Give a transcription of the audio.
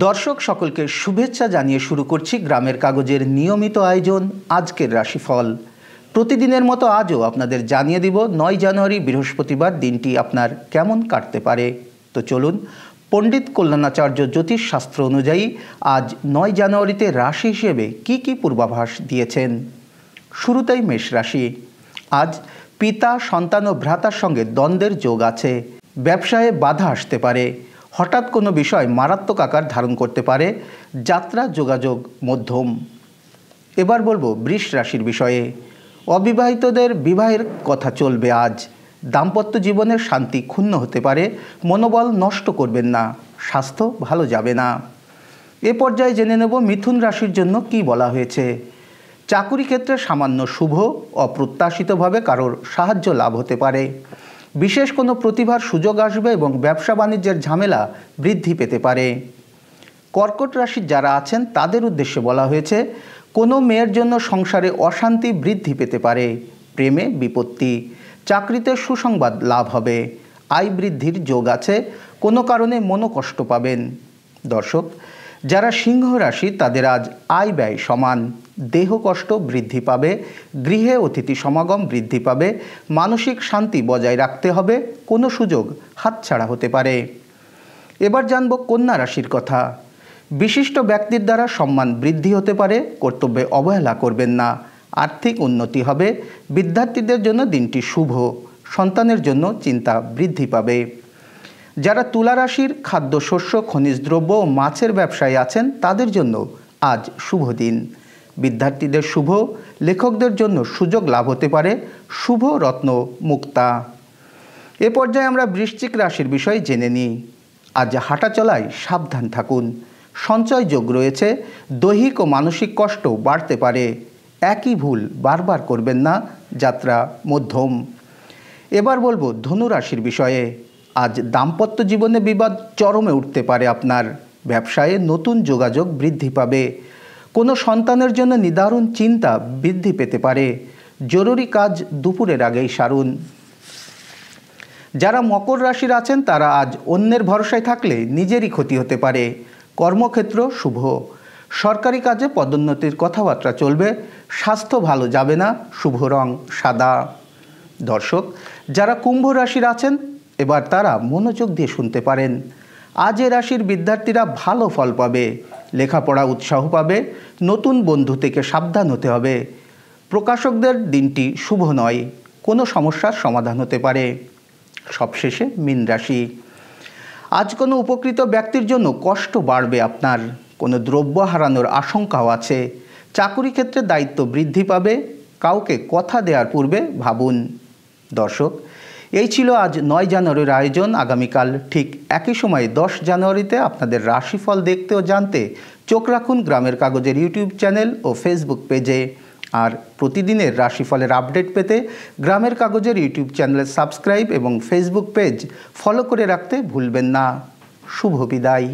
দর্শক সকলকে শুভেচ্ছা জানিয়ে শুরু করছি গ্রামের কাগজের নিয়মিত আয়োজন আজকের রাশিফল। প্রতিদিনের মতো আজও আপনাদের জানিয়ে দিব 9 জানুয়ারি বৃহস্পতিবার দিনটি আপনার কেমন কাটতে পারে। তো চলুন, পণ্ডিত কল্যাণাচার্য জ্যোতিষ শাস্ত্র অনুযায়ী আজ 9 জানুয়ারিতে রাশি হিসেবে কি পূর্বাভাস দিয়েছেন। শুরুতেই মেষ রাশি। আজ পিতা, সন্তান ও ভ্রাতার সঙ্গে দ্বন্দ্বের যোগ আছে। ব্যবসায়ে বাধা আসতে পারে। হঠাৎ কোনো বিষয় মারাত্মক আকার ধারণ করতে পারে। যাত্রা যোগাযোগ মধ্যম। এবার বলবো বৃষ রাশির বিষয়ে। অবিবাহিতদের বিবাহের কথা চলবে আজ। দাম্পত্য জীবনের শান্তি ক্ষুণ্ণ হতে পারে। মনোবল নষ্ট করবেন না। স্বাস্থ্য ভালো যাবে না। এ পর্যায়ে জেনে নেব মিথুন রাশির জন্য কি বলা হয়েছে। চাকুরি ক্ষেত্রে সামান্য শুভ, অপ্রত্যাশিতভাবে কারোর সাহায্য লাভ হতে পারে। বিশেষ কোনো প্রতিভার সুযোগ আসবে এবং ব্যবসা বাণিজ্যের ঝামেলা বৃদ্ধি পেতে পারে। কর্কট রাশির যারা আছেন তাদের উদ্দেশ্যে বলা হয়েছে, কোনো মেয়ের জন্য সংসারে অশান্তি বৃদ্ধি পেতে পারে। প্রেমে বিপত্তি। চাকরিতে সুসংবাদ লাভ হবে। আয় বৃদ্ধির যোগ আছে। কোনো কারণে মনোকষ্ট পাবেন। দর্শক, যারা সিংহ রাশি তাদের আজ আয় ব্যয় সমান। দেহ কষ্ট বৃদ্ধি পাবে। গৃহে অতিথি সমাগম বৃদ্ধি পাবে। মানসিক শান্তি বজায় রাখতে হবে। কোনো সুযোগ হাতছাড়া হতে পারে। এবার জানব কন্যা রাশির কথা। বিশিষ্ট ব্যক্তির দ্বারা সম্মান বৃদ্ধি হতে পারে। কর্তব্যে অবহেলা করবেন না। আর্থিক উন্নতি হবে। বিদ্যার্থীদের জন্য দিনটি শুভ। সন্তানের জন্য চিন্তা বৃদ্ধি পাবে। যারা তুলা রাশির খাদ্যশস্য, খনিজ দ্রব্য ও মাছের ব্যবসায়ী আছেন তাদের জন্য আজ শুভ দিন। বিদ্যার্থীদের শুভ। লেখকদের জন্য সুযোগ লাভ হতে পারে। শুভ রত্ন মুক্তা। এ পর্যায়ে আমরা বৃশ্চিক রাশির বিষয়ে জেনে নিই। আজ হাঁটা চলায় সাবধান থাকুন। সঞ্চয় যোগ রয়েছে। দৈহিক ও মানসিক কষ্ট বাড়তে পারে। একই ভুল বারবার করবেন না। যাত্রা মধ্যম। এবার বলবো ধনু রাশির বিষয়ে। আজ দাম্পত্য জীবনে বিবাদ চরমে উঠতে পারে আপনার। ব্যবসায়ে নতুন যোগাযোগ বৃদ্ধি পাবে। কোনো সন্তানের জন্য নিদারুণ চিন্তা বৃদ্ধি পেতে পারে। জরুরি কাজ দুপুরের আগেই সারুন। যারা মকর রাশির আছেন তারা আজ অন্যের ভরসায় থাকলে নিজেরই ক্ষতি হতে পারে। কর্মক্ষেত্র শুভ। সরকারি কাজে পদোন্নতির কথাবার্তা চলবে। স্বাস্থ্য ভালো যাবে না। শুভ রং সাদা। দর্শক, যারা কুম্ভ রাশির আছেন এবার তারা মনোযোগ দিয়ে শুনতে পারেন। আজ এ রাশির বিদ্যার্থীরা ভালো ফল পাবে। লেখাপড়া উৎসাহ পাবে। নতুন বন্ধু থেকে সাবধান হতে হবে। প্রকাশকদের দিনটি শুভ নয়। কোনো সমস্যার সমাধান হতে পারে। সবশেষে মীন রাশি। আজ কোনো উপকৃত ব্যক্তির জন্য কষ্ট বাড়বে আপনার। কোনো দ্রব্য হারানোর আশঙ্কাও আছে। চাকুরি ক্ষেত্রে দায়িত্ব বৃদ্ধি পাবে। কাউকে কথা দেওয়ার পূর্বে ভাবুন। দর্শক, এই ছিল আজ 9 জানুয়ারির আয়োজন। আগামীকাল ঠিক একই সময়ে 10 জানুয়ারিতে আপনাদের রাশিফল দেখতে ও জানতে চোখ রাখুন গ্রামের কাগজের ইউটিউব চ্যানেল ও ফেসবুক পেজে। আর প্রতিদিনের রাশিফলের আপডেট পেতে গ্রামের কাগজের ইউটিউব চ্যানেলে সাবস্ক্রাইব এবং ফেসবুক পেজ ফলো করে রাখতে ভুলবেন না। শুভ বিদায়।